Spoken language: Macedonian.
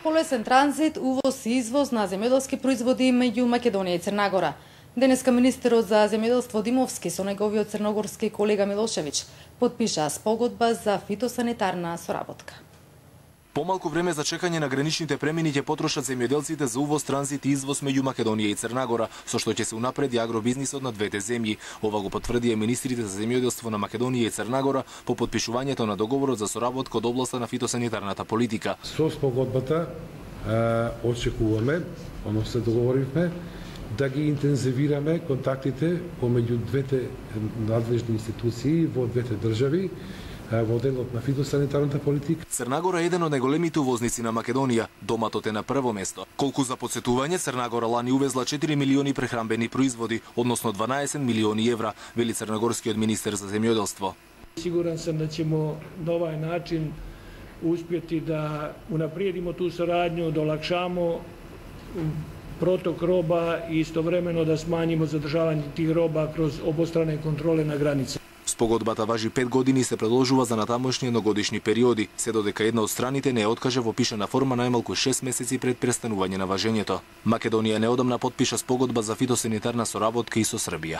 Полесен транзит, увоз и извоз на земјоделски производи меѓу Македонија и Црна Гора. Денеска министерот за земјоделство Димовски со неговиот црногорски колега Милошевиќ потпиша спогодба за фитосанитарна соработка. Помалку време за чекање на граничните премини ќе потрошат земјоделците за увоз, транзит и извоз меѓу Македонија и Црна Гора, со што ќе се унапреди агробизнисот на двете земји. Ова го потврдија министрите за земјоделство на Македонија и Црна Гора по потпишувањето на договорот за соработка од областа на фитосанитарната политика. Со спогодбата очекуваме, односно се договоривме да ги интензивираме контактите помеѓу двете надлежни институции во двете држави во делот на фитосанитарната политика. Црна Гора е еден од најголемите увозници на Македонија. Доматот е на прво место. Колку за подсетување, Црна Гора лани увезла 4 милиони прехранбени производи, односно 12 милиони евра, вели црногорскиот министер за земјоделство. Сигурен сам да ćemo na ovaj način uspjeti da unaprijedimo tu saradnju, da olakšamo protok roba i istovremeno da smanjimo zadržavanje tih roba kroz obostrane kontrole na granici. Спогодбата важи 5 години и се продолжува за натамошни едногодишни периоди, се додека една од страните не ја откаже во пишана форма најмалку 6 месеци пред престанување на важењето. Македонија неодамна потпиша спогодба за фитосанитарна соработка и со Србија.